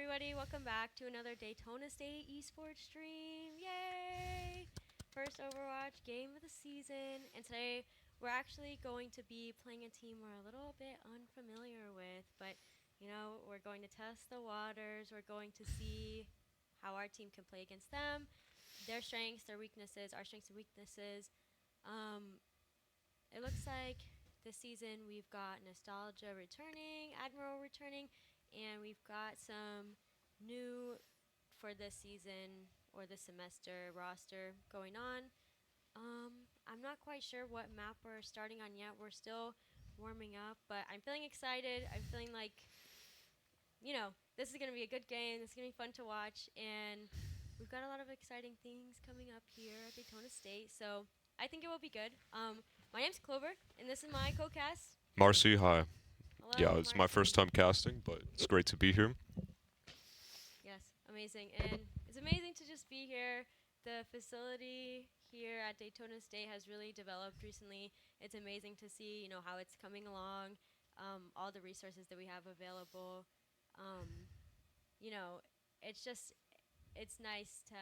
everybody? Welcome back to another Daytona State esports stream. Yay! First Overwatch game of the season. And today we're actually going to be playing a team we're a little bit unfamiliar with. But, we're going to test the waters. We're going to see how our team can play against them. Their strengths, their weaknesses, our strengths and weaknesses. It looks like this season we've got Nostalgia returning, Admiral returning, and we've got some new for this season or this semester roster going on. I'm not quite sure what map we're starting on yet. We're still warming up, but I'm feeling excited. I'm feeling like, this is going to be a good game. This is going to be fun to watch, and we've got a lot of exciting things coming up here at Daytona State, so I think it will be good. My name's Clover, and this is my co-cast. Marcy, hi. Hello, Yeah, it's my first time casting, but it's great to be here. Yes, amazing. And it's amazing to just be here. The facility here at Daytona State has really developed recently. It's amazing to see, how it's coming along, all the resources that we have available. It's just, it's nice to,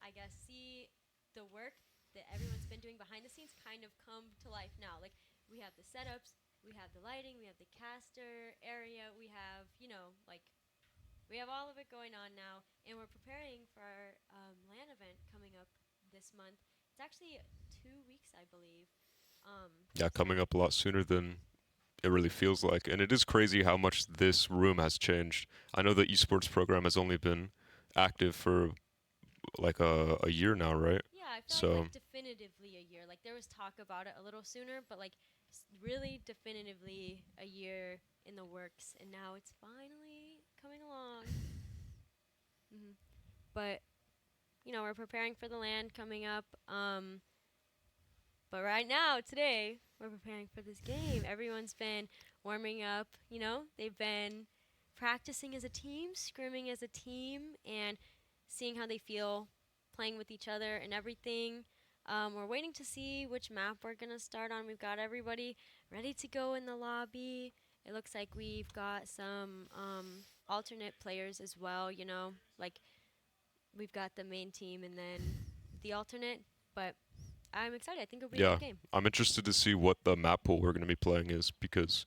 I guess, see the work that everyone's been doing behind the scenes kind of come to life now. Like, we have the setups, we have the lighting, we have the caster area, we have, we have all of it going on now, and we're preparing for our LAN event coming up this month. It's actually 2 weeks, I believe. Yeah, coming up a lot sooner than it really feels like. And it is crazy how much this room has changed. I know the esports program has only been active for like a year now, right? Yeah, I feel So, like definitively a year. Like, there was talk about it a little sooner, but really definitively a year in the works, and now it's finally coming along. But we're preparing for the LAN coming up. But right now, today, we're preparing for this game. Everyone's been warming up. They've been practicing as a team, scrimming as a team, and seeing how they feel playing with each other and everything. We're waiting to see which map we're going to start on. We've got everybody ready to go in the lobby. It looks like we've got some alternate players as well, like we've got the main team and then the alternate. But I'm excited. I think it'll be a yeah, good game. I'm interested to see what the map pool we're going to be playing is because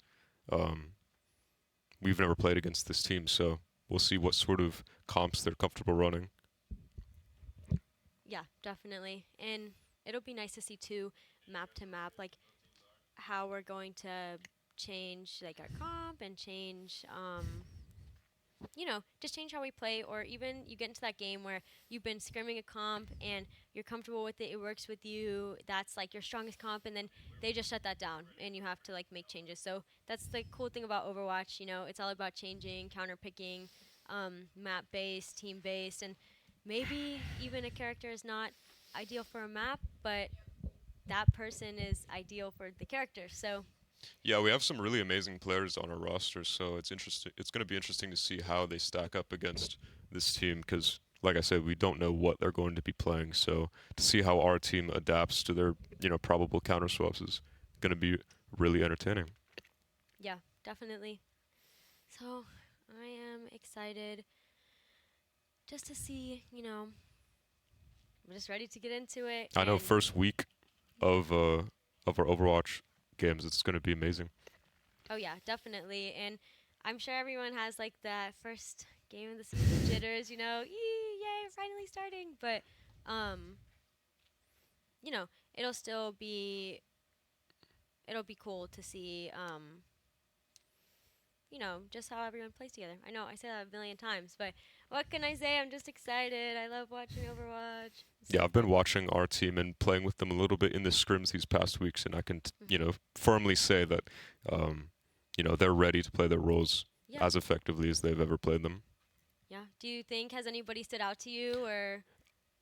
um, we've never played against this team, so we'll see what sort of comps they're comfortable running. Yeah, definitely. And it'll be nice to see too, map to map, like how we're going to change like our comp and change just change how we play, or even you get into that game where you've been scrimming a comp and you're comfortable with it, it works with you, that's like your strongest comp, and then they just shut that down and you have to like make changes. So that's the cool thing about Overwatch, it's all about changing, counter picking, map based, team based, and maybe even a character is not ideal for a map, but that person is ideal for the character. So Yeah, we have some really amazing players on our roster, so it's interesting. It's going to be interesting to see how they stack up against this team because, like I said, we don't know what they're going to be playing. So to see how our team adapts to their, probable counter swaps is going to be really entertaining. yeah, definitely. So I am excited just to see, I'm just ready to get into it. I know And first week of our Overwatch games, it's going to be amazing. oh yeah, definitely. And I'm sure everyone has like that first game of the season jitters, yay, finally starting. But um, it'll still be cool to see just how everyone plays together. I know I say that a million times, but what can I say? I'm just excited. I love watching Overwatch. It's Yeah, so I've been fun. watching our team and playing with them a little bit in the scrims these past weeks, and I can, Mhm. firmly say that, they're ready to play their roles Yeah, as effectively as they've ever played them. yeah. Do you think has anybody stood out to you or?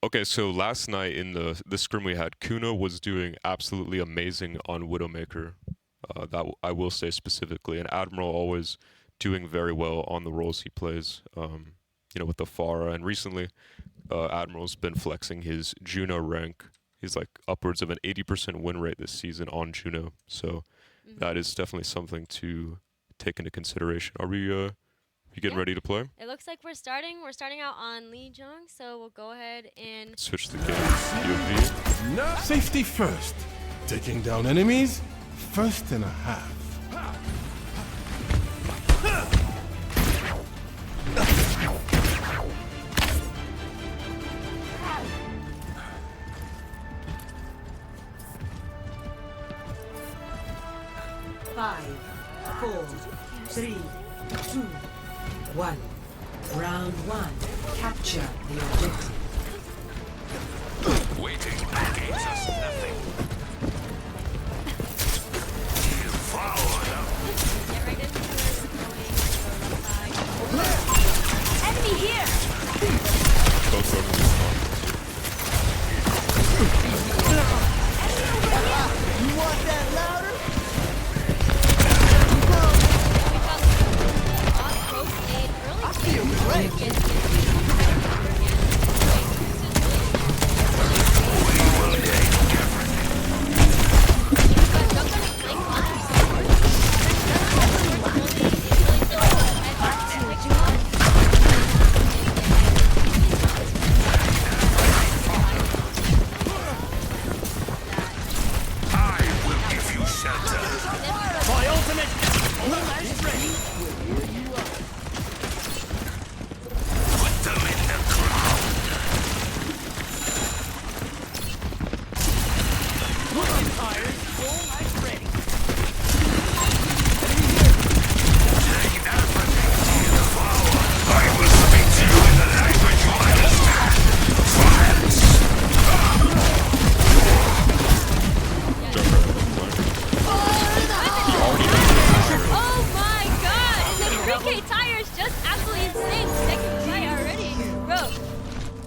Okay, so last night in the scrim we had, Kuno was doing absolutely amazing on Widowmaker. I will say specifically, and Admiral always doing very well on the roles he plays. With the Pharah, and recently Admiral's been flexing his Juno rank. He's like upwards of an 80% win rate this season on Juno. So Mhm. that is definitely something to take into consideration. Are we You getting Yeah. ready to play? It looks like we're starting. We're starting out on Lee Jong, so we'll go ahead and Switch the game. UV. No. Safety first. Taking down enemies, first and a half. 5, 4, 3, 2, 1. Round 1. Capture the objective. Waiting gains us nothing. get right into it. Enemy here! Both of them. You want that louder? I feel great. I will give you shelter. My ultimate almost ready. Put them in the ground. One tires, almost ready. Take everything to the power. I will speak to you in the language you understand. Violence. Oh my god! And the 3K tire is just absolutely insane. Second fight already. Bro,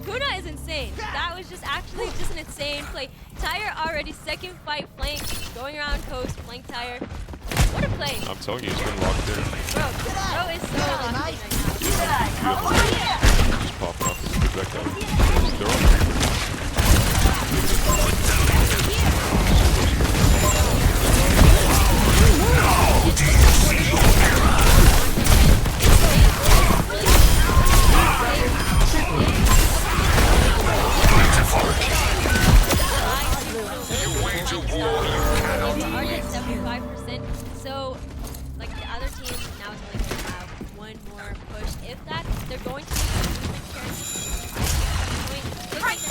Kuna is insane. That was just actually just an insane play. Tire already second fight flank, going around coast, flank tire. What a play. I'm telling you, he's been locked in. Bro is so locked in right now. Just popping off his projectile. They're on. Already at 75%. So, like the other team now is only going to have one more push. If that, they're going to be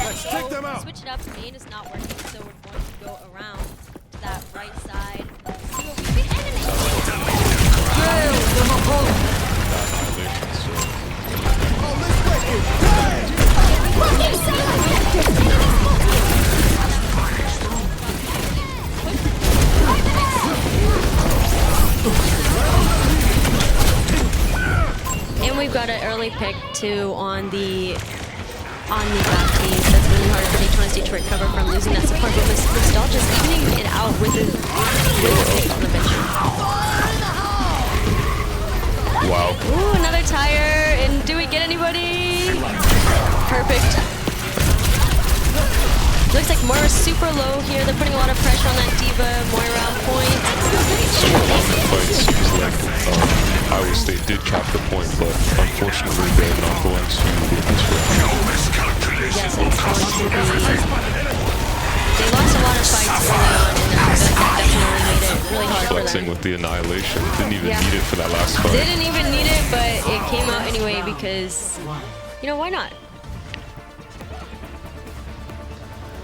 Let's take them out. Switch it up. Main is not working, so we're going to go around to that right side. See what we can. Enemy. Annihilation, so. And we've got an early pick too on the back piece. That's really hard for D20 to recover from losing that support. But Nostalgia's evening it out with his pick on the bench. Wow. Ooh, another tire. And do we get anybody? Perfect. Looks like Moira's super low here. They're putting a lot of pressure on that Diva. Moira on point. Fight seems like Iowa State did cap the point, but unfortunately they're not going to win this round. Your miscalculations will cost you everything. They lost a lot of fights early on, and that definitely made it really hard for Flexing them. with the annihilation. Didn't even Yeah. need it for that last fight. Didn't even need it, but it came out anyway because, you know, why not?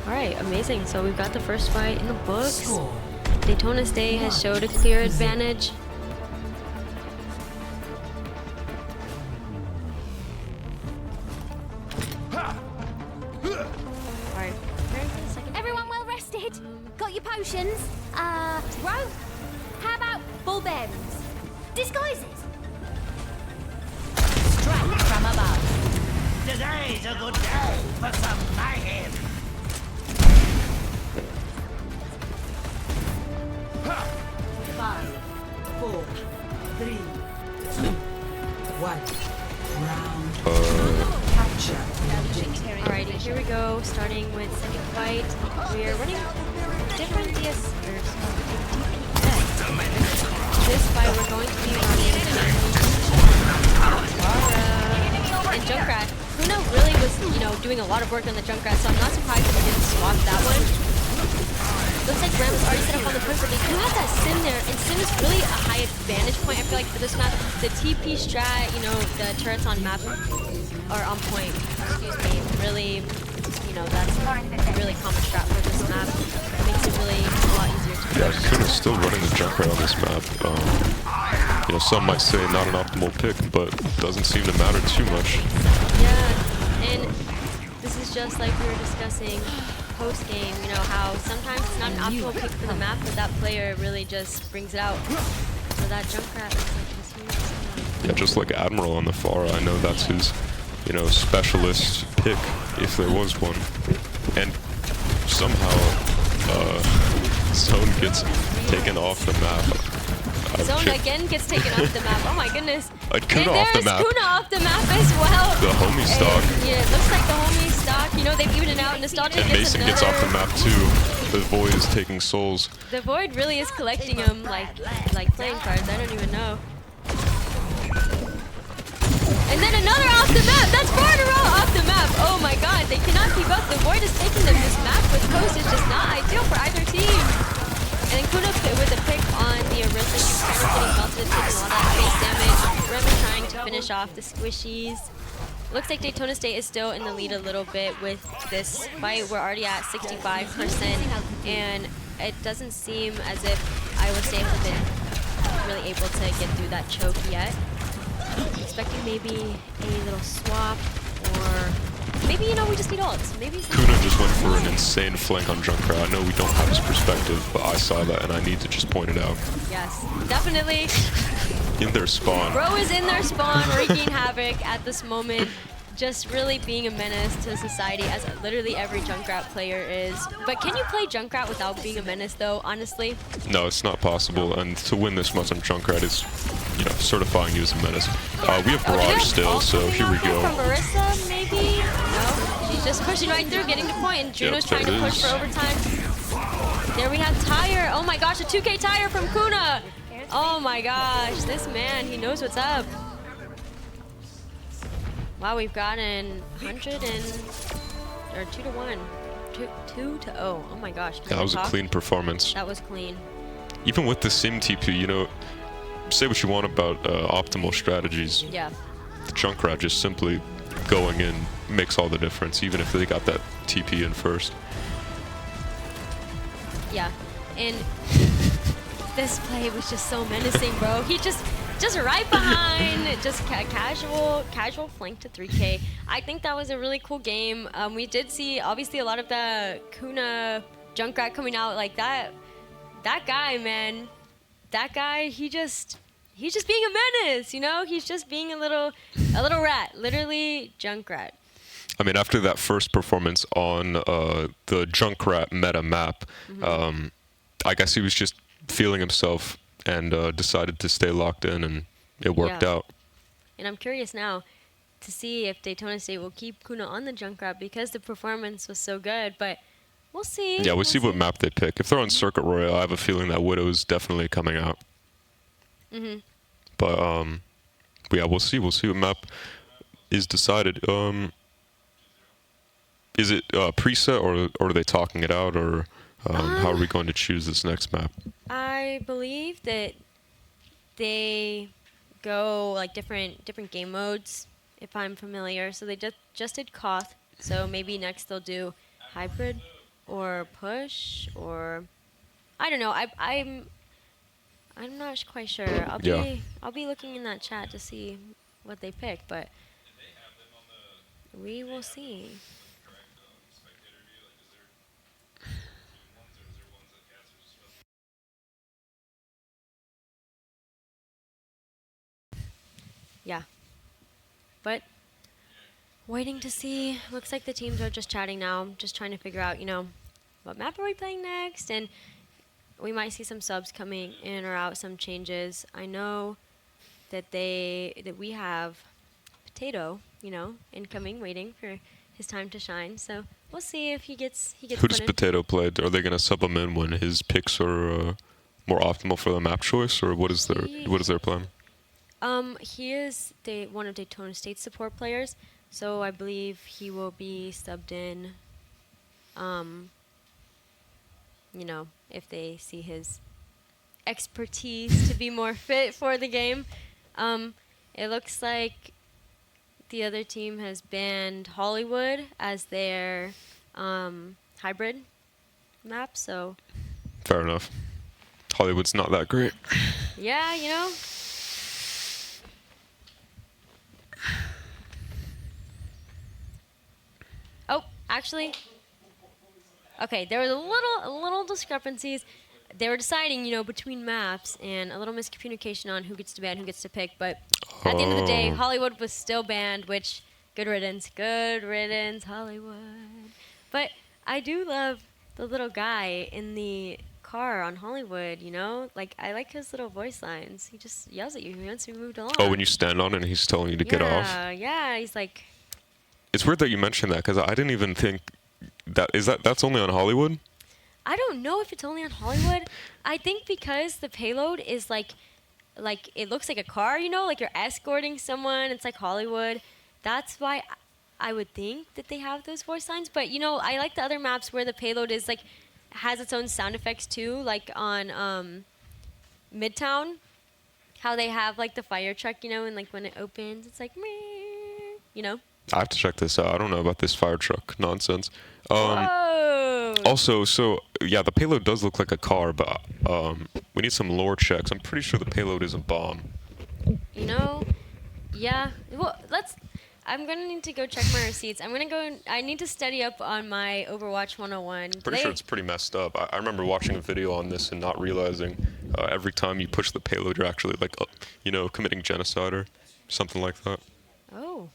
Alright, amazing. So we've got the first fight in the books. Score. Daytona State has showed a clear advantage. Alright, preparing for the second. Everyone well rested? Got your potions? Rope? How about full bearings? Disguises? Strike from above. Today's a good day for some mayhem. Five, 4, 3, 2, 1. Round. Capture the objective. Alrighty, here we go. Starting with second fight. We are running different DS. This fight, we're going to be running and Junkrat. Kuna really was, doing a lot of work on the Junkrat, so I'm not surprised that he didn't swap that one. Looks like Ram is already set up on the push, but they do have that Sim there, and Sim is really a high advantage point. I feel like for this map, the TP strat, the turrets on map are on point. Excuse me, really, that's a really common strat for this map. It makes it really a lot easier to Yeah, push. Kuna's still running the Junkrat on this map. Some might say not an optimal pick, but doesn't seem to matter too much. Yeah, and this is just like we were discussing post-game, how sometimes it's not an optimal pick for the map, but that player really just brings it out. So that Junkrat looks like this huge. Yeah, just like Admiral on the far, I know that's his, specialist pick, if there was one. And somehow, Zone gets taken off the map. Zone again gets taken off the map. Oh my goodness. Kuna off the map. Kuna off the map as well. The homie stock. Yeah, it looks like the homie stock. They've evened it out. Nostalgia And gets Mason another. gets off the map too. The Void is taking souls. The Void really is collecting them like playing cards. I don't even know. And then another off the map. That's 4 in a row off the map. Oh my god, they cannot keep up. The Void is taking them. This map with Coast is just not ideal for either team. And then Kuna with a pick on the Orisa. She's kind of getting melted, taking a lot of that face damage. Rem is trying to finish off the squishies. Looks like Daytona State is still in the lead a little bit with this fight. We're already at 65%, and it doesn't seem as if Iowa State has been really able to get through that choke yet. Expecting maybe a little swap, or maybe, we just need ults. Maybe Kuna just went for an insane flank on Junkrat. I know we don't have his perspective, but I saw that and I need to just point it out. Yes, definitely. In their spawn. Bro is in their spawn, wreaking havoc at this moment. Just really being a menace to society, as literally every Junkrat player is. But can you play Junkrat without being a menace, though, honestly? No, it's not possible, and to win this much on Junkrat is, certifying you as a menace. We have Barrage still, so here we go. From Orisa, maybe? No, she's just pushing right through, getting the point, and Juno's trying to push for overtime. There we have Tyre. Oh my gosh, a 2K Tyre from Kuna. Oh my gosh, this man, he knows what's up. Wow, we've gotten 100 or 2 to 1. 2 to 0. Oh my gosh. That was a clean performance. That was clean. Even with the Sim TP, say what you want about optimal strategies. Yeah. The Junkrat just simply going in makes all the difference, even if they got that TP in first. Yeah. And this play was just so menacing, bro. He just right behind, just casual flank to 3K. I think that was a really cool game. We did see obviously a lot of the Kuna Junkrat coming out like that. That guy, man, he's just being a menace, He's just being a little rat, literally Junkrat. I mean, after that first performance on the Junkrat meta map, I guess he was just feeling himself and decided to stay locked in, and it worked out. And I'm curious now to see if Daytona State will keep Kuna on the Junkrat because the performance was so good, but we'll see. Yeah, we'll see what map they pick. If they're on Circuit Royale, I have a feeling that Widow is definitely coming out. But yeah, we'll see. We'll see what map is decided. Is it preset, or are they talking it out, or how are we going to choose this next map? I believe that they go like different game modes, if I'm familiar. So they just did Koth. So maybe next they'll do hybrid or push, or I don't know. I'm not quite sure. I'll be looking in that chat to see what they pick, but we will see. Yeah. But waiting to see. Looks like the teams are just chatting now, just trying to figure out, what map are we playing next? And we might see some subs coming in or out, some changes. I know that we have Potato, incoming, waiting for his time to shine. So we'll see if he gets Who does put in. Potato play? Are they going to sub him in when his picks are more optimal for the map choice, or what is their plan? He is one of Daytona State's support players, so I believe he will be subbed in. You know, if they see his expertise to be more fit for the game. It looks like the other team has banned Hollywood as their hybrid map, so Fair enough. Hollywood's not that great. yeah, you know. Oh, actually, okay, there was a little discrepancies. They were deciding, you know, between maps and a little miscommunication on who gets to ban, who gets to pick. But at the end of the day, Oh. Hollywood was still banned, which good riddance, Hollywood. But I do love the little guy in the car on Hollywood. You know, like I like his little voice lines. He just yells at you. He wants to be moved along. Oh, when you stand on it and he's telling you to get off? Yeah, he's like, It's weird that you mentioned that because I didn't even think that's only on Hollywood? I don't know if it's only on Hollywood. I think because the payload is like it looks like a car, you know, like you're escorting someone. It's like Hollywood. That's why I would think that they have those voice lines. But you know, I like the other maps where the payload is like has its own sound effects too, like on Midtown, how they have like the fire truck, you know, and like when it opens, it's like meh, you know. I have to check this out. I don't know about this fire truck nonsense. Whoa. Also, so yeah, the payload does look like a car, but we need some lore checks. I'm pretty sure the payload is a bomb. You know, yeah. Well, I'm gonna need to go check my receipts. I need to study up on my Overwatch 101. Pretty sure it's pretty messed up. I remember watching a video on this and not realizing every time you push the payload, you're actually like, you know, committing genocide or something like that. Oh,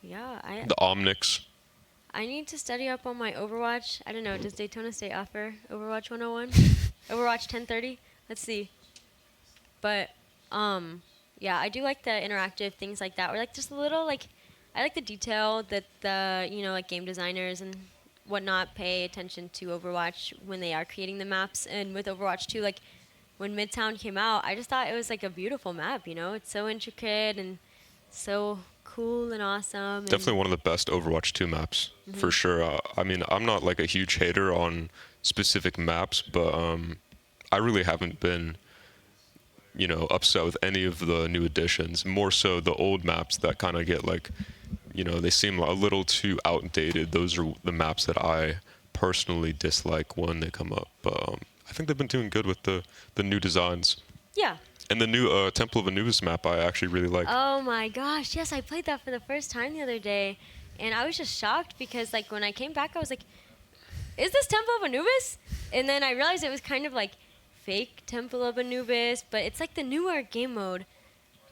yeah. The Omnics. I need to study up on my Overwatch. I don't know. Does Daytona State offer Overwatch 101? Overwatch 1030? Let's see. But yeah, I do like the interactive things like that. Or like just a little like. I like the detail that the, you know, like game designers and whatnot pay attention to Overwatch when they are creating the maps. And with Overwatch 2, like when Midtown came out, I just thought it was like a beautiful map, you know? It's so intricate and so cool and awesome. Definitely one of the best Overwatch 2 maps, for sure. I mean, I'm not like a huge hater on specific maps, but I really haven't been, you know, upset with any of the new additions. More so the old maps that kind of get like, you know, they seem a little too outdated. Those are the maps that I personally dislike when they come up. But I think they've been doing good with the new designs. Yeah. And the new Temple of Anubis map I actually really like. Oh my gosh, yes, I played that for the first time the other day. And I was just shocked because like when I came back, I was like, is this Temple of Anubis? And then I realized it was kind of like fake Temple of Anubis, but it's like the newer game mode.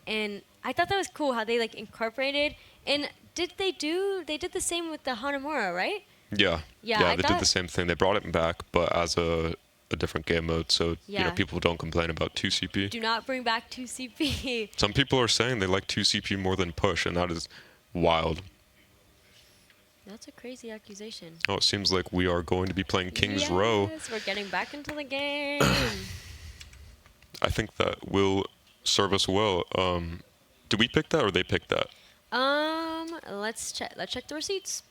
And I thought that was cool how they like incorporated. And they did the same with the Hanamura, right? Yeah. Yeah, They did the same thing. They brought it back, but as a different game mode, so you know, Yeah. people don't complain about 2CP. Do not bring back 2CP. Some people are saying they like 2CP more than push, and that is wild. That's a crazy accusation. Oh, it seems like we are going to be playing King's Row. Yes, we're getting back into the game. I think that will serve us well. Did we pick that or they picked that? Let's check the receipts.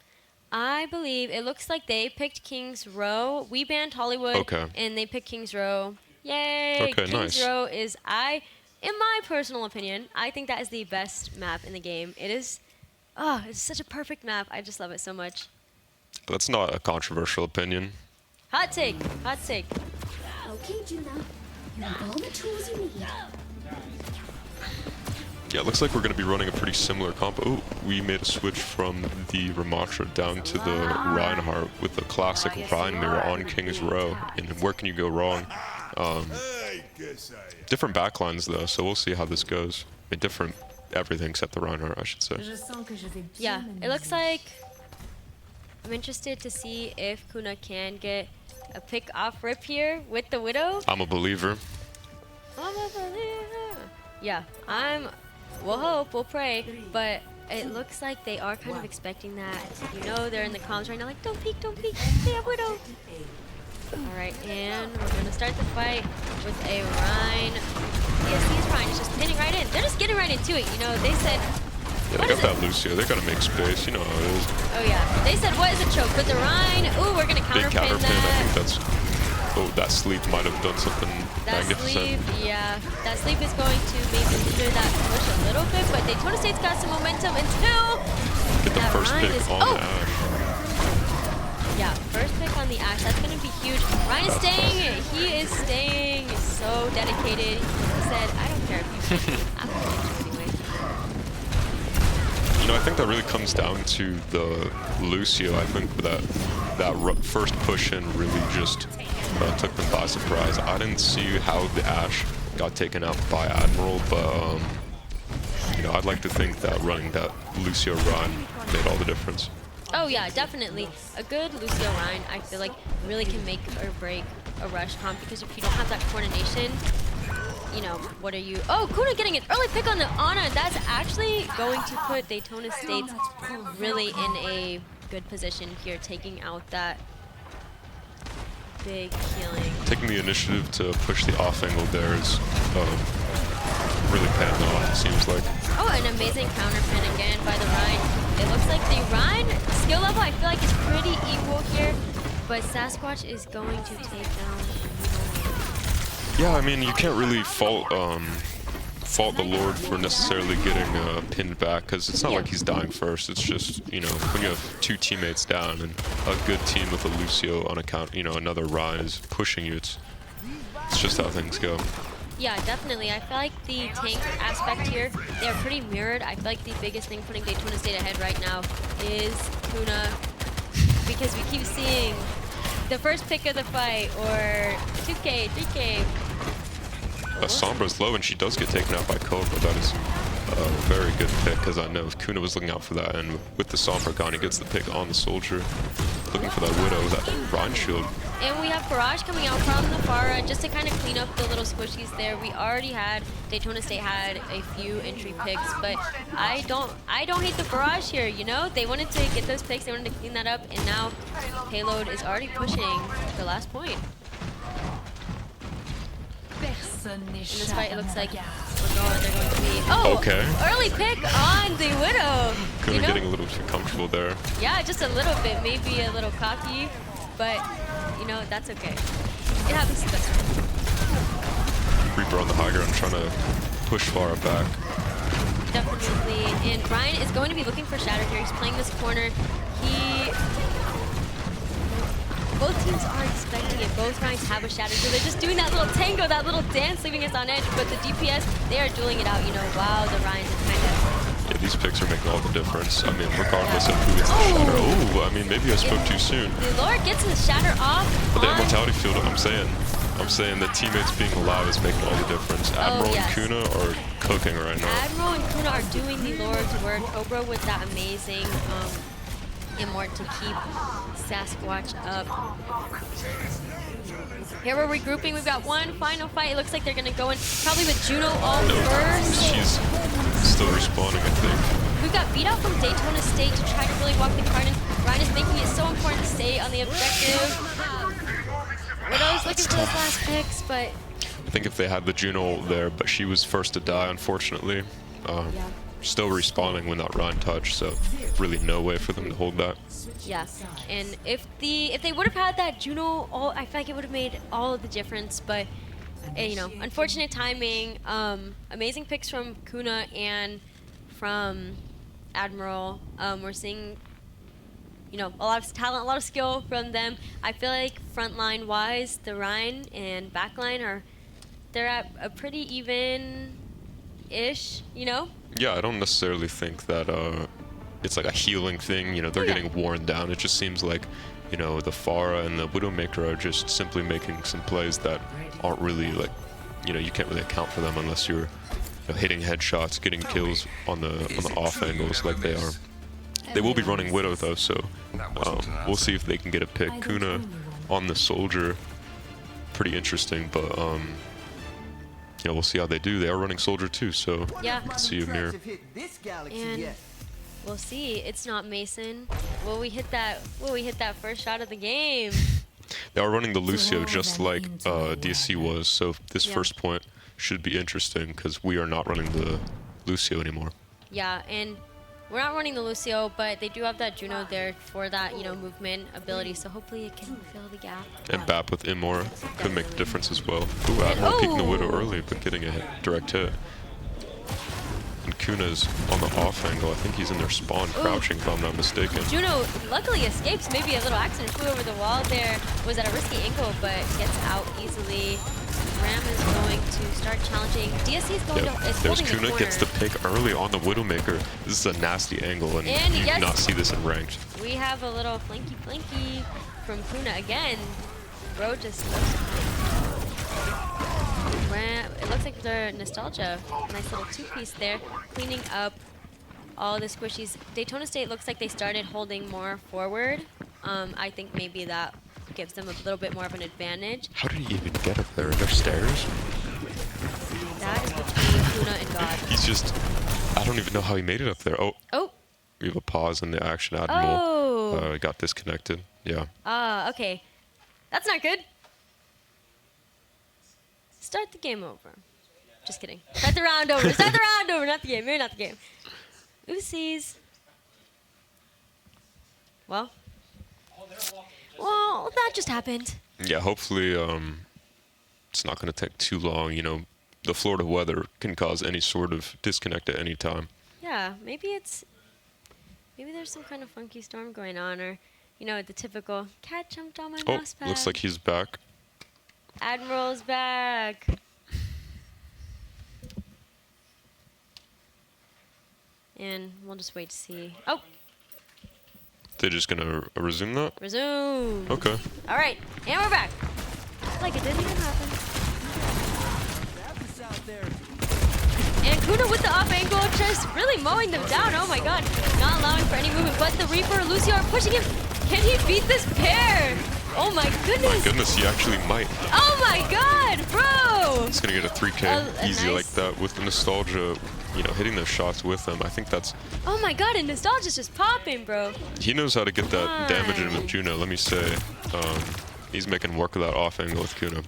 I believe it looks like they picked King's Row. We banned Hollywood, Okay. and they picked King's Row. Yay! Okay, King's nice. Row is in my personal opinion, I think that is the best map in the game. It is, it's such a perfect map. I just love it so much. That's not a controversial opinion. Hot take, hot take. Okay, Juno. You have all the tools you need. Yeah, it looks like we're going to be running a pretty similar comp. Oh, we made a switch from the Ramatra down to the Reinhardt with the classic Rhine mirror on King's Row. And where can you go wrong? Different backlines, though, so we'll see how this goes. I mean, different everything except the Reinhardt, I should say. Yeah, it looks like I'm interested to see if Kuna can get a pick off rip here with the Widow. I'm a believer. I'm a believer. Yeah, we'll hope, we'll pray, but it looks like they are kind of expecting that. You know, they're in the comms right now like, don't peek, they have Widow. All right, and we're gonna start the fight with a Rhine. DSC's Rhine is just pinning right in. They're just getting right into it. You know, they said. Yeah, What they is got it? that Lucio. They gotta make space. You know how it is. Oh yeah, they said what is a choke with the Rhine? Ooh, we're gonna Big counterpin counter pin. I that. think that's. Oh, that sleep might have done something That magnificent. sleep, yeah, that sleep is going to maybe hinder that push a little bit, but Daytona State's got some momentum until Get the that first Rhine pick is. on Oh, Ash. yeah, first pick on the Ash. That's gonna be huge. Ryan is staying. He is staying so dedicated. He said, "I don't care if you pick me. I'm gonna pick you anyway." You know, I think that really comes down to the Lucio. I think that first push in really just took them by surprise. I didn't see how the Ash got taken out by Admiral, but you know, I'd like to think that running that Lucio run made all the difference. Oh yeah, definitely. A good Lucio Rhine, I feel like, really can make or break a rush comp because if you don't have that coordination, you know, what are you? Oh, Kuna getting an early pick on the Ana. That's actually going to put Daytona State really in a good position here, taking out that big healing. Taking the initiative to push the off angle there is really paying off, it seems like. Oh, an amazing counter pin again by the Rhine. It looks like the Rhine skill level, I feel like, is pretty equal here, but Sasquatch is going to take down. Yeah, I mean, you can't really fault the Lord for necessarily getting pinned back, because it's not like he's dying first. It's just, you know, when you have two teammates down and a good team with a Lucio on account, you know, another Ryan is pushing you. It's just how things go. Yeah, definitely. I feel like the tank aspect here, they're pretty mirrored. I feel like the biggest thing putting Daytona State ahead right now is Kuna, because we keep seeing the first pick of the fight, or 2K, 3K. Sombra's low, and she does get taken out by Cobra. That is a very good pick, because I know Kuna was looking out for that, and with the Sombra gone, he gets the pick on the Soldier. Looking for that Widow, that Rhine shield. And we have Barrage coming out from the Pharah just to kind of clean up the little squishies there. We already had, Daytona State had a few entry picks, but I don't hate the Barrage here, you know? They wanted to get those picks, they wanted to clean that up, and now Payload is already pushing the last point. In this fight, it looks like they're going to be... Oh! Okay. Early pick on the Widow! Kuna You know? getting a little too comfortable there. Yeah, just a little bit, maybe a little cocky, but, you know, that's okay. It happens to the best. Reaper on the high ground trying to push Farah back. Definitely, and Ryan is going to be looking for Shatter here. He's playing this corner. Both teams are expecting it. Both Ryans have a Shatter, so they're just doing that little tango, that little dance, leaving us on edge. But the DPS, they are dueling it out, you know, while the Ryans are kind of... Yeah, these picks are making all the difference. I mean, regardless of who gets the Shatter. Oh, I mean, maybe I spoke too soon. The Lord gets the Shatter off. But the Immortality Field, I'm saying that teammates being alive is making all the difference. Admiral yes. and Kuna are cooking right now. Admiral and Kuna are doing the Lord's work. Cobra with that amazing Immort to keep Sasquatch up. Here we're regrouping. We've got one final fight. It looks like they're going to go in probably with Juno all first. She's still respawning, I think. We've got beat out from Daytona State to try to really walk the card in. Ryan is making it so important to stay on the objective. Widow's looking for those last picks, but... I think if they had the Juno there, but she was first to die, unfortunately. Still respawning when that Ryan touched, so really no way for them to hold that. Yeah, and if they would have had that Juno, I feel like it would have made all of the difference. But you know, unfortunate timing. Amazing picks from Kuna and from Admiral. We're seeing, you know, a lot of talent, a lot of skill from them. I feel like frontline wise, the Rhine and backline they're at a pretty even-ish, you know. Yeah, I don't necessarily think that it's like a healing thing. You know, they're getting worn down. It just seems like, you know, the Farah and the Widowmaker are just simply making some plays that aren't really like, you know, you can't really account for them unless you're, you know, hitting headshots, getting kills on the off angles like they are. They will be running Widow though, so we'll see if they can get a pick. Kuna on the Soldier, pretty interesting, but you know, we'll see how they do. They are running Soldier too, so Yeah. you can see a mirror. And we'll see. It's not Mason. Will we hit that first shot of the game? They are running the Lucio just like DSC was, so this Yeah. first point should be interesting because we are not running the Lucio anymore. Yeah, and we're not running the Lucio, but they do have that Juno there for that, movement ability, so hopefully it can fill the gap. And Bap with Immor could make the difference as well. Ooh, Admiral peeking the Widow Oh! early, but getting a direct hit. And Kuna's on the off angle. I think he's in their spawn, crouching, if I'm not mistaken. Juno luckily escapes, maybe a little accident, flew over the wall there, was at a risky angle, but gets out easily. Ram is going to start challenging. DSC is going Yep. to, is There's holding the Kuna, corner. gets the pick early on the Widowmaker. This is a nasty angle, and And you yes. do not see this in ranked. We have a little flanky from Kuna again. Bro just Ram, it looks like they're Nostalgia. Nice little two-piece there, cleaning up all the squishies. Daytona State looks like they started holding more forward. I think maybe that gives them a little bit more of an advantage. How did he even get up there? Are there stairs? That is between Kuna and God. He's just... I don't even know how he made it up there. Oh, Oh, we have a pause in the action, Admiral. oh. Got disconnected. Yeah. Okay. That's not good. Start the game over. Just kidding. Start the round over. Start the round over. Not the game. Maybe not the game. Oopsies. Well, that just happened. Yeah, hopefully it's not going to take too long. You know, the Florida weather can cause any sort of disconnect at any time. Yeah, maybe there's some kind of funky storm going on, or, the typical cat jumped on my Oh, mouse pad. looks like he's back. Admiral's back. And we'll just wait to see. Oh, They're just going to resume that? resume. Okay. All right, and we're back. Like it didn't even happen. And Kuna with the up angle, just really mowing them down. Oh my god, not allowing for any movement. But the Reaper and Lucio are pushing him. Can he beat this pair? Oh my goodness. Goodness, he actually might. Oh my god, bro. He's going to get a 3K A easy nice- like that with the Nostalgia, hitting those shots with him. I think that's... Oh my god, and Nostalgia's just popping, bro. He knows how to get that damage in with Fine. Juno, let me say. He's making work of that off angle with Kuna.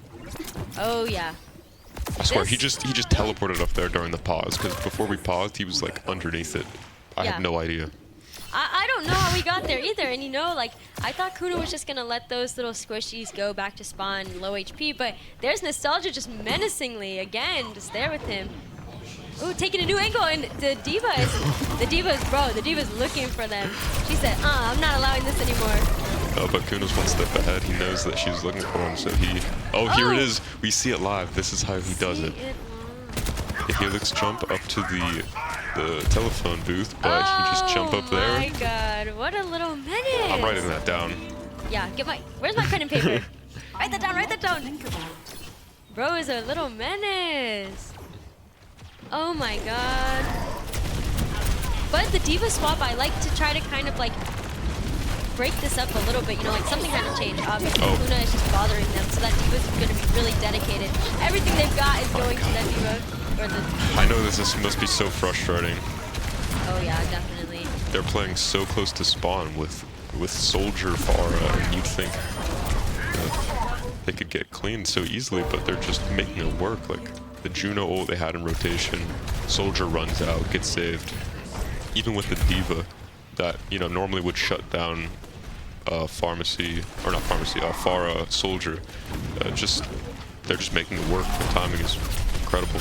Oh yeah. I swear, he This- just teleported up there during the pause, because before we paused, he was like underneath it. I Yeah. have no idea. I don't know how we got there either. And I thought Kuna was just going to let those little squishies go back to spawn low HP. But there's Nostalgia just menacingly, again, just there with him. Ooh, taking a new angle. And the Diva's looking for them. She said, I'm not allowing this anymore. But Kuna's one step ahead. He knows that she's looking for him, so he... Oh, here it Oh! is. We see it live. This is how he does it. The Helix jump up to the telephone booth, but he just jump up Oh there. my god, what a little menace. I'm writing that down. Yeah, where's my pen and paper? Write that down. Bro is a little menace. Oh my god. But the Diva swap, I like to try to kind of break this up a little bit, something had to change. Obviously, Oh. Luna is just bothering them, so that Diva's going to be really dedicated. Everything they've got is going to that Diva. I know this must be so frustrating. Oh yeah, definitely. They're playing so close to spawn with Soldier Pharah, and you'd think they could get cleaned so easily, but they're just making it work. Like the Juno ult they had in rotation, Soldier runs out, gets saved. Even with the Diva, that normally would shut down Pharah Soldier, they're just making it work. The timing is incredible.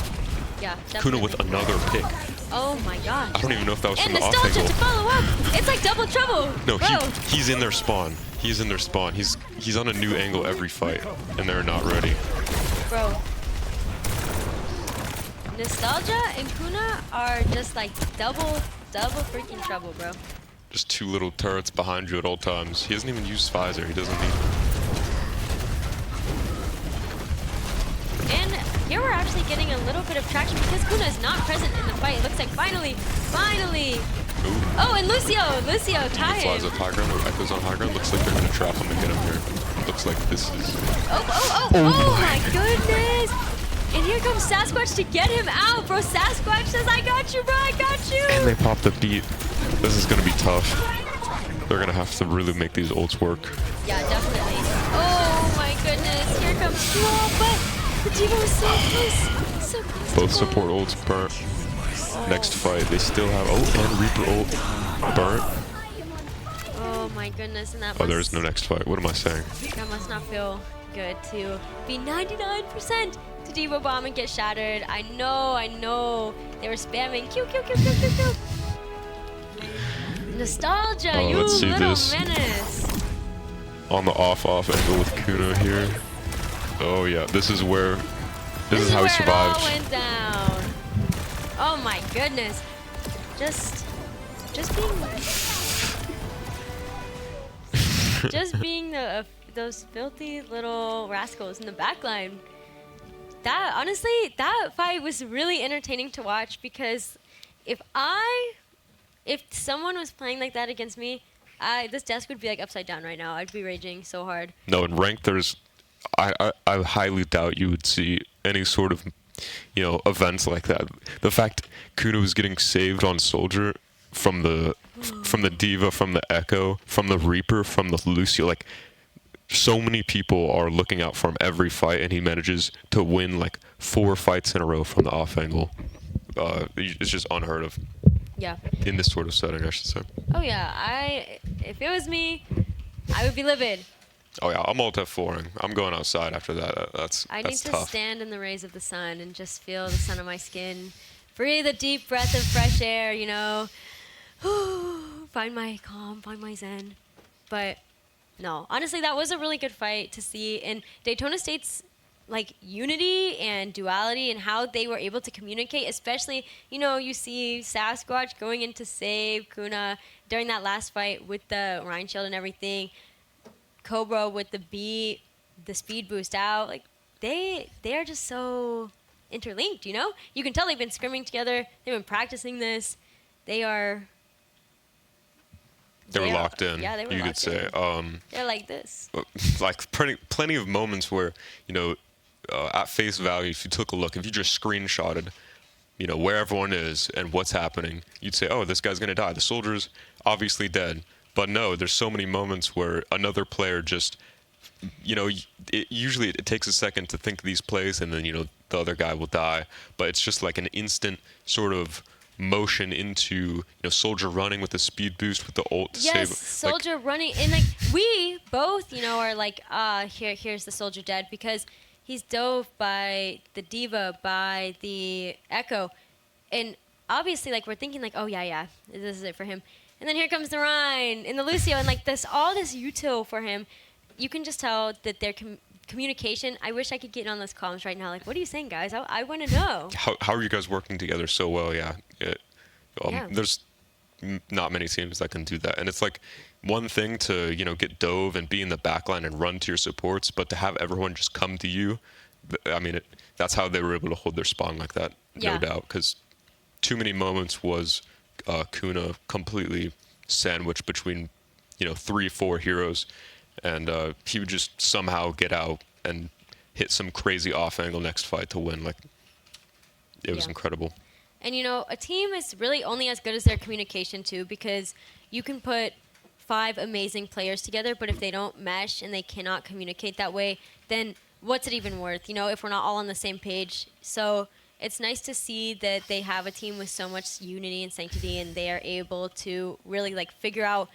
Yeah, Kuna definitely. with another pick. Oh my god. I don't even know if that was And from the off Nostalgia angle. to follow up. It's like double trouble. No, bro. he's in their spawn. He's in their spawn. He's on a new angle every fight, and they're not ready. Bro. Nostalgia and Kuna are just like double freaking trouble, bro. Just two little turrets behind you at all times. He doesn't even use Pfizer. He doesn't need... And here we're actually getting a little bit of traction because Kuna is not present in the fight. It looks like finally. Ooh. Oh, and Lucio tie Flies him. up high ground. Echoes on high ground. Looks like they're gonna trap him and get him here. Looks like this is... Oh my goodness. And here comes Sasquatch to get him out, bro. Sasquatch says, I got you, bro, I got you. And they pop the beat. This is gonna be tough. They're gonna have to really make these ults work. Yeah, definitely. Oh, here comes. Oh, but the Diva was so close. So close. Both support ults burnt. Next fight, they still have and Reaper ult burnt. Oh my goodness, and that Oh, there must, is no next fight. What am I saying? that must not feel good to be 99% to Diva Bomb and get shattered. I know. They were spamming Q. Nostalgia, Oh, you let's see little this. menace. On the off angle with Kuna here. Oh yeah, this is how he where it all survives. went down. Oh my goodness. Just being those filthy little rascals in the backline. That honestly, that fight was really entertaining to watch because if someone was playing like that against me, this desk would be like upside down right now. I'd be raging so hard. No, in ranked, I highly doubt you would see any sort of, events like that. The fact Kuna was getting saved on Soldier from the Diva, from the Echo, from the Reaper, from the Lucio, like so many people are looking out for him every fight, and he manages to win like 4 fights in a row from the off angle. It's just unheard of Yeah. in this sort of setting, I should say. Oh yeah. If it was me, I would be livid. Oh yeah, I'm alt F4ing. I'm going outside after that. That's I need to tough. stand in the rays of the sun and just feel the sun on my skin. Breathe a deep breath of fresh air, Find my calm, find my zen. But no, honestly, that was a really good fight to see. And Daytona State's like unity and duality and how they were able to communicate, especially, you see Sasquatch going in to save Kuna during that last fight with the Rhine Shield and everything. Cobra with the speed boost out. Like they are just so interlinked, You can tell they've been scrimming together. They've been practicing this. They were locked in. Yeah, they were you locked could say. They're like this. Like plenty of moments where, at face value, if you took a look, if you just screenshotted, where everyone is and what's happening, you'd say, oh, this guy's going to die. The soldier's obviously dead. But no, there's so many moments where another player just, usually it takes a second to think of these plays, and then, the other guy will die. But it's just like an instant sort of motion into, Soldier running with the speed boost with the ult to Yes, save. Soldier running. And, like, we both, are like, here's the Soldier dead because he's dove by the Diva, by the Echo. And obviously, like, we're thinking, like, oh, yeah, this is it for him. And then here comes the Rhine and the Lucio, and like all this util for him. You can just tell that their communication. I wish I could get on those comms right now. Like, what are you saying, guys? I want to know. How are you guys working together so well? Yeah. Yeah. There's not many teams that can do that, and it's like one thing to get dove and be in the backline and run to your supports, but to have everyone just come to you. I mean, that's how they were able to hold their spawn like that, Yeah. no doubt. Because too many moments was Kuna completely sandwiched between 3-4 heroes, and he would just somehow get out and hit some crazy off angle next fight to win. Like, it was Yeah. incredible. And a team is really only as good as their communication too, because you can put 5 amazing players together, but if they don't mesh and they cannot communicate that way, then what's it even worth? If we're not all on the same page. So it's nice to see that they have a team with so much unity and sanctity, and they are able to really like figure out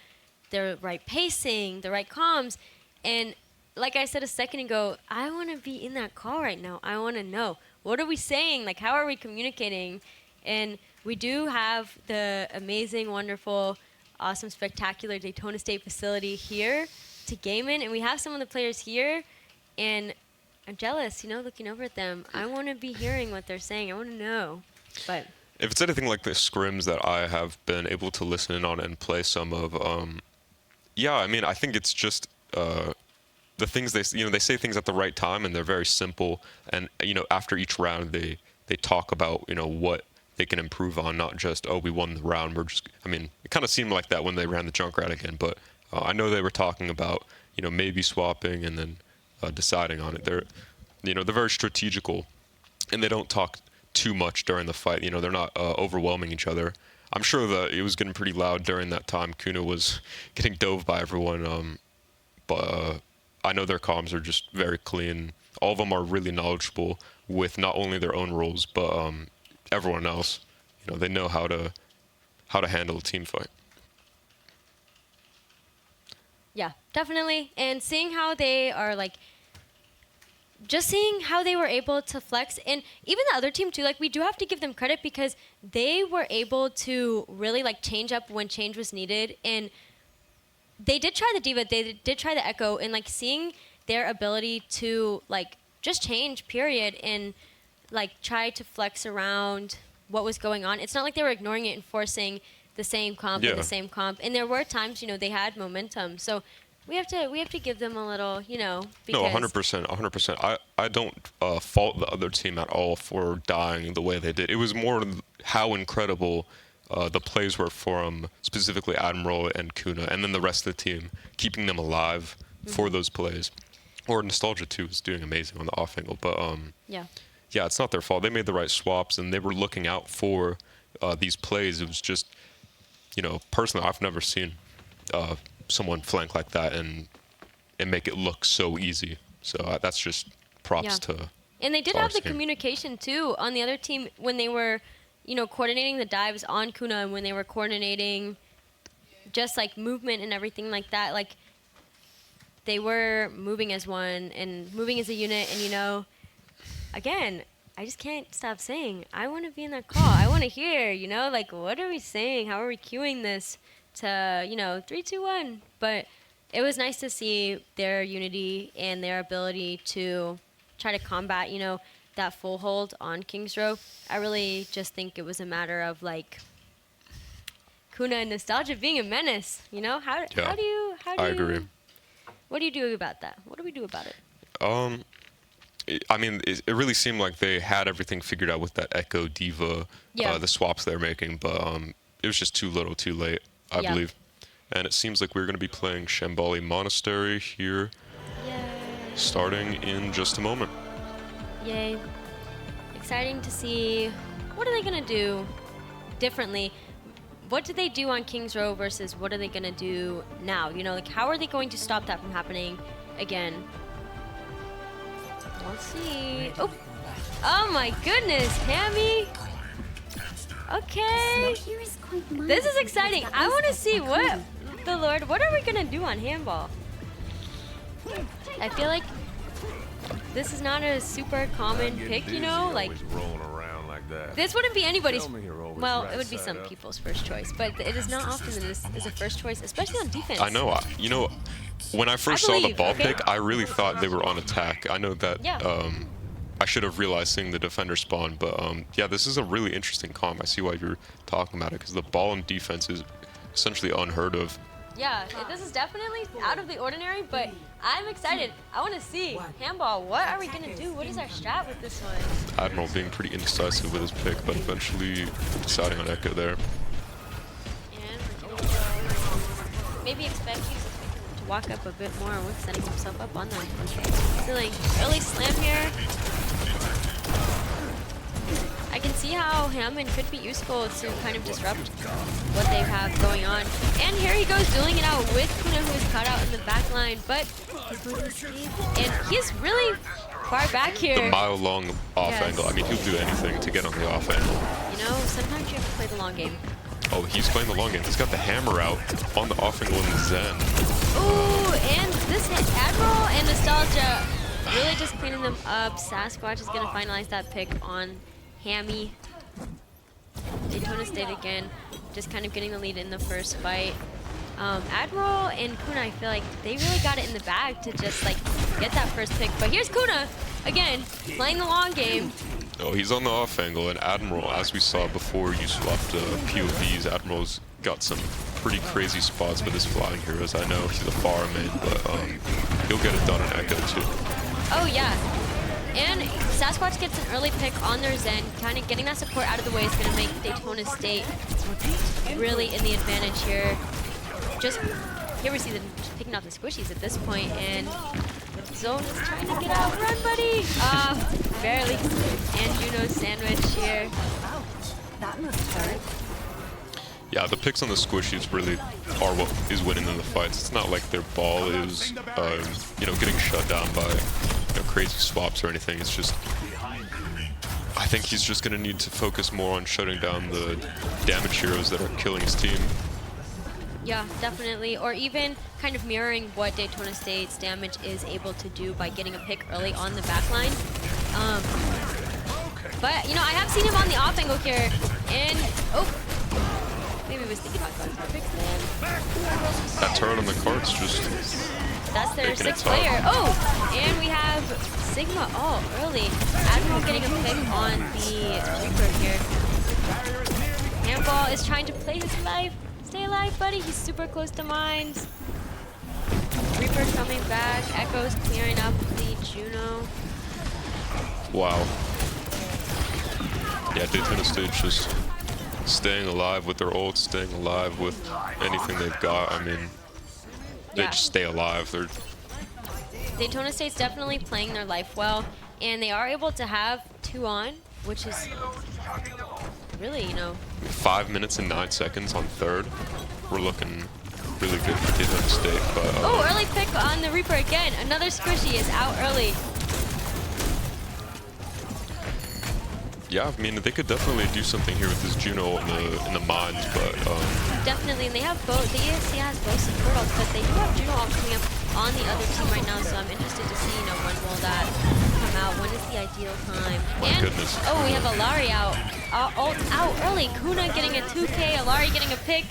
the right pacing, the right comms. And like I said a second ago, I want to be in that call right now. I want to know, what are we saying? Like, how are we communicating? And we do have the amazing, wonderful, awesome, spectacular Daytona State facility here to game in, and we have some of the players here, and I'm jealous, looking over at them. I want to be hearing what they're saying. I want to know. But If it's anything like the scrims that I have been able to listen in on and play some of, I think it's just the things they say things at the right time, and they're very simple. And after each round, they talk about what they can improve on, not just, oh, we won the round. It kind of seemed like that when they ran the Junkrat again, but I know they were talking about maybe swapping and then deciding on it. They're very strategical, and they don't talk too much during the fight. They're not overwhelming each other. I'm sure that it was getting pretty loud during that time. Kuna was getting dove by everyone, but I know their comms are just very clean, all of them are really knowledgeable with not only their own roles but everyone else. You know, they know how to handle a team fight. Yeah, definitely. And seeing how they are like, just seeing how they were able to flex, and even the other team too, like we do have to give them credit because they were able to really like change up when change was needed. And they did try the Diva, they did try the Echo, and like seeing their ability to like just change period and like try to flex around what was going on. It's not like they were ignoring it and forcing the same comp and the same comp. And there were times, you know, they had momentum. So we have to give them a little, you know, because No, 100%, 100%. I don't fault the other team at all for dying the way they did. It was more how incredible the plays were from specifically Admiral and Kuna, and then the rest of the team keeping them alive for those plays. Or Nostalgia too is doing amazing on the off angle, but yeah, it's not their fault. They made the right swaps and they were looking out for these plays. It was just, you know, personally, I've never seen someone flank like that and make it look so easy. So that's just props to. And they did to have the our team. communication too on the other team when they were, you know, coordinating the dives on Kuna, and when they were coordinating just like movement and everything like that. Like they were moving as one and moving as a unit. And, you know, again, I just can't stop saying, I want to be in that call. I want to hear, you know, like, what are we saying? How are we cueing this to, you know, 3, 2, 1? But it was nice to see their unity and their ability to try to combat, you know, that full hold on King's Row. I really just think it was a matter of, like, Kuna and Nostalgia being a menace, you know? How do you... I agree. What do you do about that? What do we do about it? I mean, it really seemed like they had everything figured out with that Echo Diva, the swaps they're making, but it was just too little, too late, I believe. And it seems like we're going to be playing Shambali Monastery here, starting in just a moment. Yay. Exciting to see. What are they going to do differently? What did they do on King's Row versus what are they going to do now? You know, like, how are they going to stop that from happening again? We'll see. Oh my goodness, Hammy. Okay. This is exciting. I want to see what are we going to do on handball? I feel like this is not a super common pick, you know? Like, this wouldn't be anybody's, well, it would be some people's first choice, but it is not often that this is a first choice, especially on defense. I know. You know, when I first saw the ball pick, I really thought they were on attack. I know that I should have realized seeing the defender spawn, but yeah, this is a really interesting comp. I see why you're talking about it, because the ball in defense is essentially unheard of. Yeah, this is definitely out of the ordinary, but I'm excited. I want to see. Handball, what are we going to do? What is our strat with this one? Admiral being pretty indecisive with his pick, but eventually deciding on Echo there. And we're going to go, maybe expect you to walk up a bit more with setting himself up on them. Feeling early slam here. I can see how Hammond could be useful to kind of disrupt what they have going on. And here he goes dueling it out with Kuna, who is caught out in the back line, but and he's really far back here. The mile-long off angle. I mean, he'll do anything to get on the off angle. You know, sometimes you have to play the long game. Oh, he's playing the long game. He's got the hammer out on the off angle in Zen. Ooh, and this Admiral and Nostalgia really just cleaning them up. Sasquatch is going to finalize that pick on Hammy. Daytona State again, just kind of getting the lead in the first fight. Admiral and Kuna, I feel like they really got it in the bag to just like get that first pick. But here's Kuna again, playing the long game. Oh, he's on the off angle, and Admiral, as we saw before you swapped POVs, Admiral's got some pretty crazy spots with his flying heroes. I know he's a far main, but he'll get it done in Echo too. Oh yeah. And Sasquatch gets an early pick on their Zen. Kind of getting that support out of the way is going to make Daytona State really in the advantage here. Just here we see them just picking off the squishies at this point, and Zone is trying to get out. Run, buddy! Barely. And Juno sandwich here. That must hurt. Yeah, the picks on the squishies really are what is winning in the fights. It's not like their ball is, you know, getting shut down by crazy swaps or anything. It's just, I think he's just gonna need to focus more on shutting down the damage heroes that are killing his team. Yeah, definitely. Or even kind of mirroring what Daytona State's damage is able to do by getting a pick early on the backline. But, you know, I have seen him on the off angle here. And, oh, maybe he was thinking about going for a pick then. That turret on the cart's just That's their making it sixth tough. player. Oh, and we have Sigma all early. Admiral getting a pick on the Reaper here. Handball is trying to play his life. Stay alive, buddy. He's super close to mines. Reaper coming back. Echo's clearing up the Juno. Wow. Yeah, Daytona State just staying alive with their ults, staying alive with anything they've got. I mean, they Yeah. just stay alive. They're Daytona State's definitely playing their life well, and they are able to have 2 on, which is really, you know, 5 minutes and 9 seconds on third. We're looking really good for Daytona State, but oh, early pick on the Reaper again. Another squishy is out early. yeah, I mean they could definitely do something here with this Juno in the mines, but Definitely, and they have both. The ESC has both support ults, but they do have Juno ult coming up on the other team right now. So I'm interested to see, you know, when will that come out? When is the ideal time? My and goodness. oh, we have Alari out. Ult out early. Kuna getting a 2K. Alari getting a pick.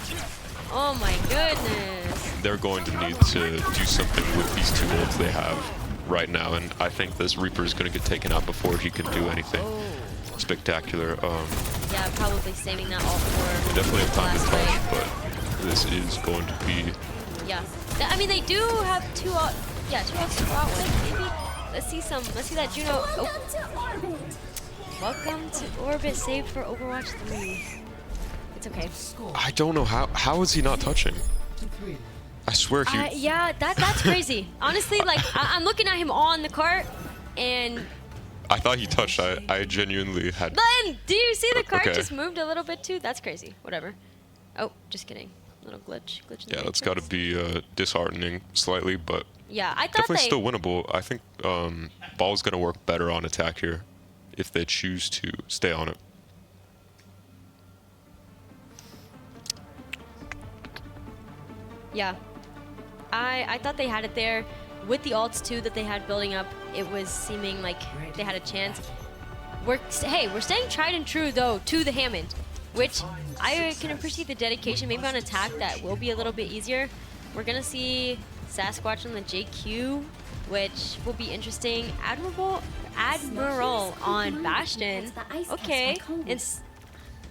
Oh my goodness. they're going to need to do something with these 2 ults they have right now, and I think this Reaper is going to get taken out before he can do anything spectacular. Yeah, probably saving that ult for Definitely have time to last touch, wave. but this is going to be Yeah. I mean, they do have 2 ult. Yeah, 2 ults to go out with. Maybe. Let's see that Juno. Oh. Welcome to Orbit, saved for Overwatch 3. It's okay. I don't know how is he not touching? I swear he Yeah, that's crazy. Honestly, like, I'm looking at him on the cart, and I thought he touched. I genuinely had then do you see the cart Okay. just moved a little bit too? That's crazy. Whatever. Oh, just kidding. Little glitch. In the yeah, that's got to matrix. be disheartening slightly, but Yeah, I thought definitely they. still winnable. I think Ball's going to work better on attack here if they choose to stay on it. Yeah. I thought they had it there. With the ults too that they had building up, it was seeming like they had a chance. We're staying tried and true though to the Hammond, which I can appreciate the dedication. Maybe on attack that will be a little bit easier. We're gonna see Sasquatch on the JQ, which will be interesting. Admiral on Bastion. Okay, and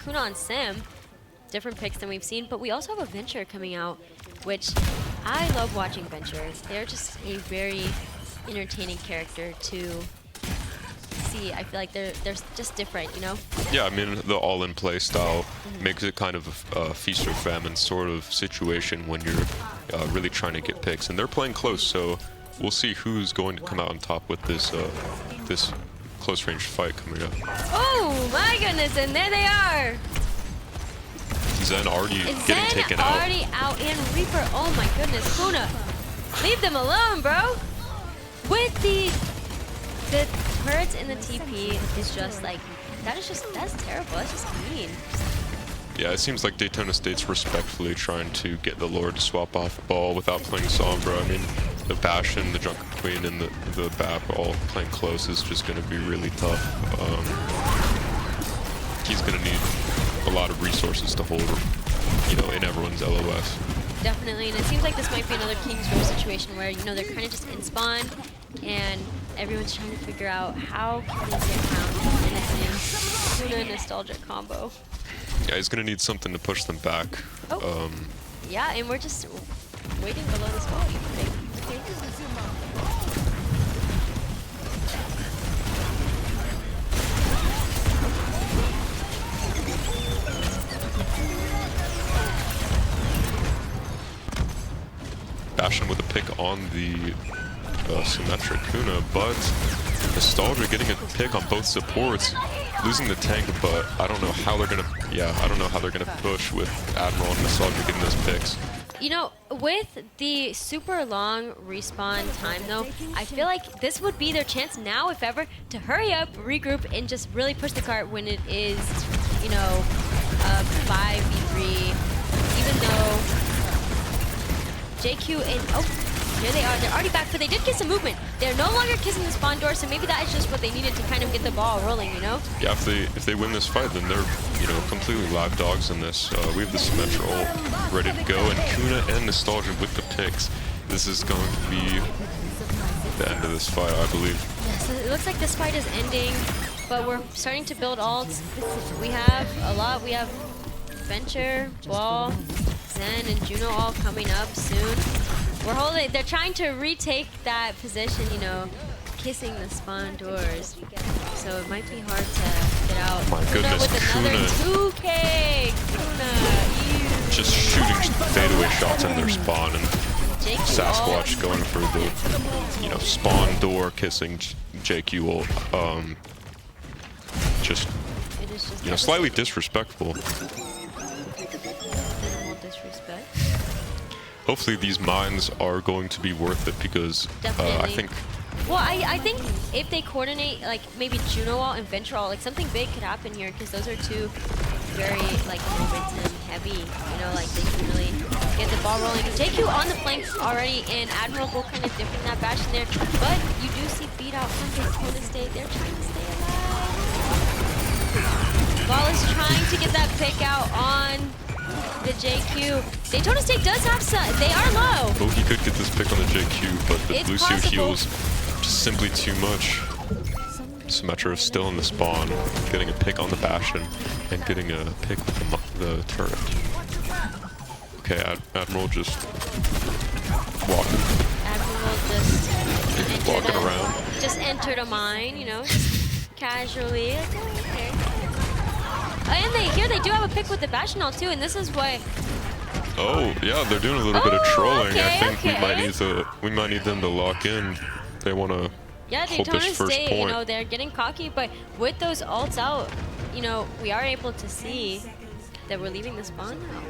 Kuna on Sim. Different picks than we've seen, but we also have a Venture coming out, which I love watching Ventures. They're just a very entertaining character to see. I feel like they're just different, you know? Yeah, I mean, the all-in play style makes it kind of a feast or famine sort of situation when you're really trying to get picks. And they're playing close, so we'll see who's going to come out on top with this this close-range fight coming up. Oh, my goodness, and there they are! Zen already And getting Zen taken out. already out, and Reaper, oh my goodness, Kuna, leave them alone, bro! With the turrets in the TP is just like, that's terrible, that's just mean. Yeah, it seems like Daytona State's respectfully trying to get the Lord to swap off the ball without playing Sombra. I mean, the Bastion, the Junker Queen, and the BAP all playing close is just going to be really tough. He's going to need a lot of resources to hold, you know, in everyone's LOS. Definitely, and it seems like this might be another King's Row situation where, you know, they're kind of just in spawn, and everyone's trying to figure out how can they get around this Kuna nostalgic combo. Yeah, he's going to need something to push them back. Oh. Yeah, and we're just waiting below the spot. Okay. Bastion with a pick on the symmetric Kuna, but Nostalgia getting a pick on both supports, losing the tank, but I don't know how they're gonna. Yeah, I don't know how they're gonna push with Admiral and Nostalgia getting those picks. You know, with the super long respawn time, though, I feel like this would be their chance now, if ever, to hurry up, regroup, and just really push the cart when it is, you know, 5v3. Even though JQ and oh, here they are. They're already back, but they did get some movement. They're no longer kissing the spawn door, so maybe that is just what they needed to kind of get the ball rolling, you know? Yeah, if they win this fight, then they're, you know, completely live dogs in this. We have the Symmetra ult ready to go, and Kuna and Nostalgia with the picks. This is going to be the end of this fight, I believe. Yeah, so it looks like this fight is ending, but we're starting to build ults. We have a lot. We have Venture, Ball, Zen, and Juno all coming up soon. We're holding. They're trying to retake that position, you know, kissing the spawn doors. So it might be hard to get out. My goodness, with another Kuna. 2K. Kuna, Just shooting fadeaway shots in their spawn, and JQ Sasquatch going for the, you know, spawn door kissing JQ ult. Just, It is just you know, slightly disrespectful. minimal disrespect. Hopefully these mines are going to be worth it, because I Definitely. think Well, I think if they coordinate, like maybe Juno Wall and Venture Wall, like something big could happen here, because those are two very like momentum heavy. You know, like they can really get the ball rolling. JQ on the flank already, and Admirable kind of dipping that bash in there. But you do see beat out from Daytona State. They're trying to stay alive. Ball is trying to get that pick out on the JQ. Daytona State does have some. They are low. oh, he could get this pick on the JQ, but the It's Lucio possible. heals just simply too much. Symmetra is still in the spawn, getting a pick on the Bastion, and getting a pick with the turret. Okay, Admiral just walking, Admiral just walking entered around. just entered a mine, you know, casually. Like, oh, okay. And they do have a pick with the Bastion ult too, and this is what. Oh, yeah, they're doing a little bit of Oh, trolling. I okay, think okay. we might need them to lock in. They want to Yeah, hold Daytona this first State, you point. know, they're getting cocky, but with those ults out, you know, we are able to see that we're leaving the spawn now.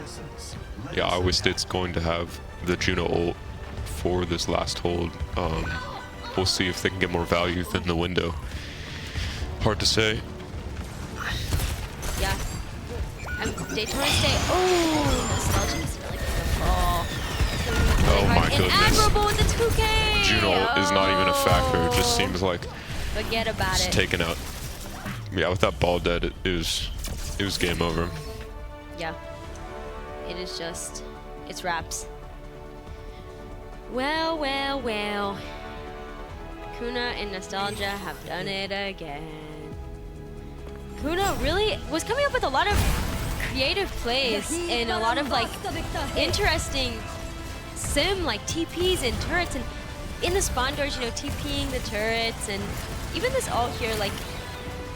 Yeah, Iowa State's going to have the Juno ult for this last hold. We'll see if they can get more value than the window. Hard to say. Yeah. Daytona State. Oh, Nostalgia is really gonna fall. It's gonna be really Oh hard. my And goodness. Admirable with the 2K. Juno ult is not even a factor. It just seems like Forget about it's it. taken out. Yeah, with that ball dead, it was game over. Yeah. It is just, it's wraps. Well, well, well. Kuna and Nostalgia have done it again. Kuna really was coming up with a lot of creative plays and a lot of like interesting sim like TPs and turrets, and in the spawn doors, you know, TPing the turrets, and even this ult here, like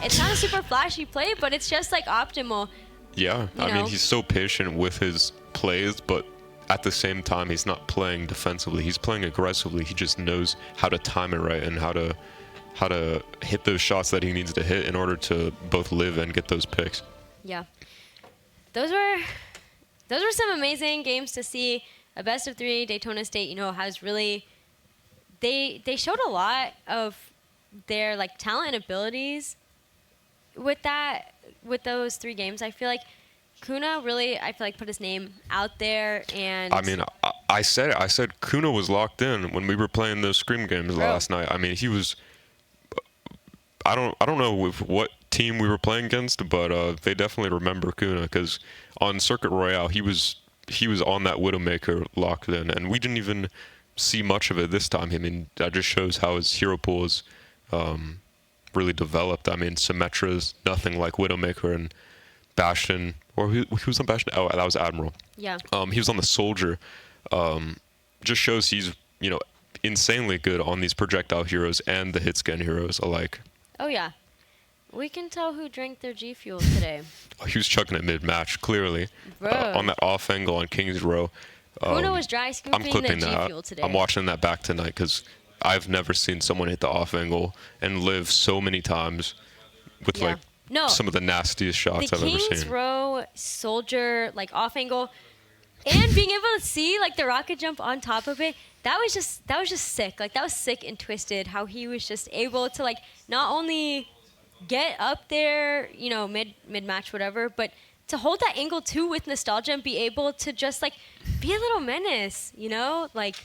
it's not a super flashy play, but it's just like optimal. Yeah, You I mean, know. he's so patient with his plays, but at the same time, he's not playing defensively. He's playing aggressively. He just knows how to time it right and how to hit those shots that he needs to hit in order to both live and get those picks. Yeah. Those were some amazing games to see. A best of 3. Daytona State, you know, has really they showed a lot of their like talent and abilities with those 3 games. I feel like Kuna really, I feel like, put his name out there, and I mean, I said Kuna was locked in when we were playing those Scream games Bro. last night. I mean, he was. I don't know with what team we were playing against, but they definitely remember Kuna, because on Circuit Royale he was on that Widowmaker locked in, and we didn't even see much of it this time. I mean, that just shows how his hero pool is really developed. I mean, Symmetra's nothing like Widowmaker, and Bastion, or who was on Bastion? Oh, that was Admiral. yeah, He was on the Soldier. Just shows he's, you know, insanely good on these projectile heroes and the hit scan heroes alike. oh yeah, we can tell who drank their G Fuel today. He was chucking it mid-match, clearly. Bro. On that off angle on King's Row. Kuna was dry I'm scooping the clipping G that. Fuel today. I'm watching that back tonight, because I've never seen someone hit the off angle and live so many times with Yeah. like No, some of the nastiest shots the I've ever King's seen. Row Soldier like off angle. And being able to see like the rocket jump on top of it, that was just sick. Like that was sick and twisted how he was just able to like not only get up there, you know, mid match whatever, but to hold that angle too with nostalgia and be able to just like be a little menace, you know? Like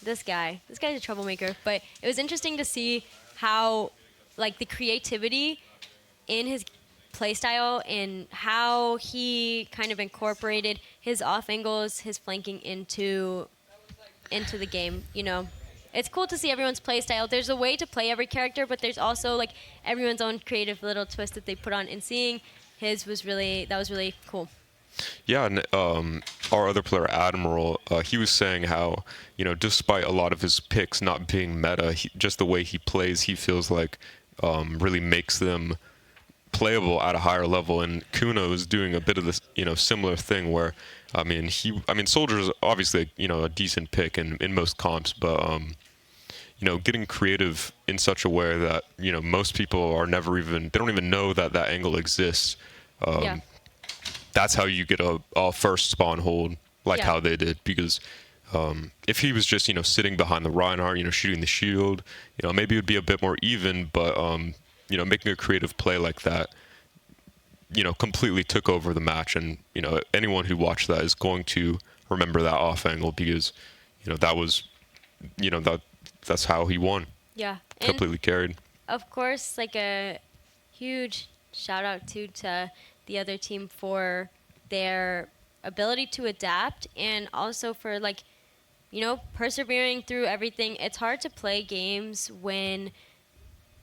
this guy's a troublemaker, but it was interesting to see how like the creativity in his playstyle and how he kind of incorporated his off angles, his flanking into the game, you know. It's cool to see everyone's playstyle. There's a way to play every character, but there's also like everyone's own creative little twist that they put on, and seeing his was really cool. Yeah, and our other player, Admiral, he was saying how, you know, despite a lot of his picks not being meta, just the way he plays, he feels like really makes them playable at a higher level. And Kuno is doing a bit of this, you know, similar thing where, I mean, Soldier is obviously, you know, a decent pick in most comps, but you know, getting creative in such a way that, you know, most people are they don't even know that that angle exists. Yeah. That's how you get a first spawn hold, like how they did, because if he was just, you know, sitting behind the Reinhardt, you know, shooting the shield, you know, maybe it would be a bit more even, but you know, making a creative play like that, you know, completely took over the match. And, you know, anyone who watched that is going to remember that off angle because, you know, that was, you know, that's how he won. Yeah. Completely carried. Of course, like a huge shout out to the other team for their ability to adapt and also for like, you know, persevering through everything. It's hard to play games when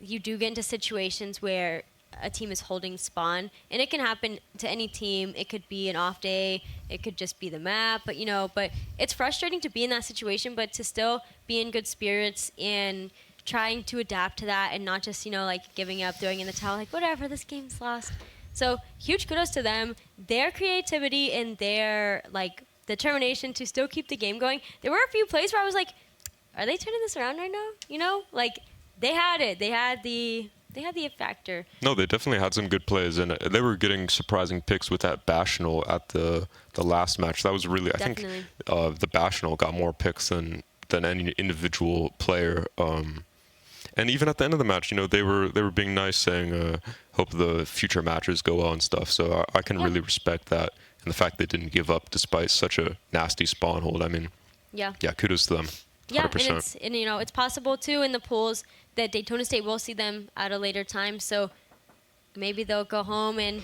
you do get into situations where a team is holding spawn, and it can happen to any team. It could be an off day, it could just be the map, but you know, but it's frustrating to be in that situation, but to still be in good spirits and trying to adapt to that and not just, you know, like giving up, throwing in the towel, like whatever, this game's lost. So huge kudos to them, their creativity and their like determination to still keep the game going. There were a few plays where I was like, are they turning this around right now? You know, like they had it. They had the it factor. No, they definitely had some good plays, and they were getting surprising picks with that Bastional at the last match. That was really, Definitely. I think the Bastional got more picks than any individual player. And even at the end of the match, you know, they were being nice, saying, hope the future matches go well and stuff. So I can really respect that, and the fact they didn't give up despite such a nasty spawn hold. I mean, yeah, kudos to them. 100%. Yeah, and you know, it's possible too in the pools that Daytona State will see them at a later time. So maybe they'll go home and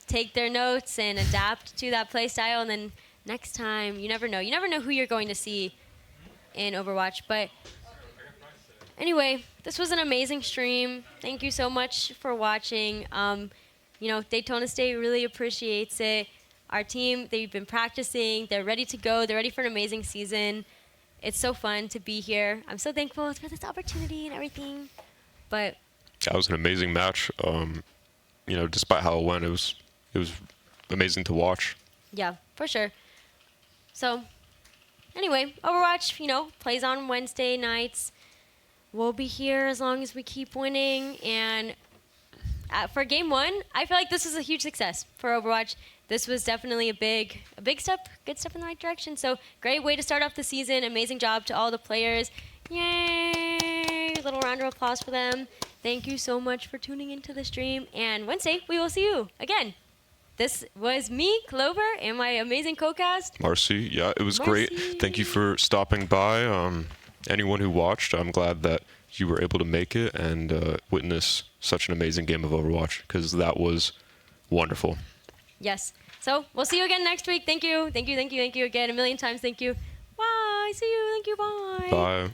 take their notes and adapt to that play style. And then next time, you never know. You never know who you're going to see in Overwatch. But anyway, this was an amazing stream. Thank you so much for watching. You know, Daytona State really appreciates it. Our team, they've been practicing. They're ready to go. They're ready for an amazing season. It's so fun to be here. I'm so thankful for this opportunity and everything. But that was an amazing match. You know, despite how it went, it was amazing to watch. Yeah, for sure. So, anyway, Overwatch, you know, plays on Wednesday nights. We'll be here as long as we keep winning. And for game one, I feel like this is a huge success for Overwatch. This was definitely a big step, good step in the right direction. So great way to start off the season. Amazing job to all the players. Yay! Little round of applause for them. Thank you so much for tuning into the stream. And Wednesday, we will see you again. This was me, Clover, and my amazing co-cast, Marcy. Yeah, it was great. Thank you for stopping by. Anyone who watched, I'm glad that you were able to make it and witness such an amazing game of Overwatch, because that was wonderful. Yes. So we'll see you again next week. Thank you. Thank you. Thank you. Thank you again. A million times. Thank you. Bye. See you. Thank you. Bye. Bye.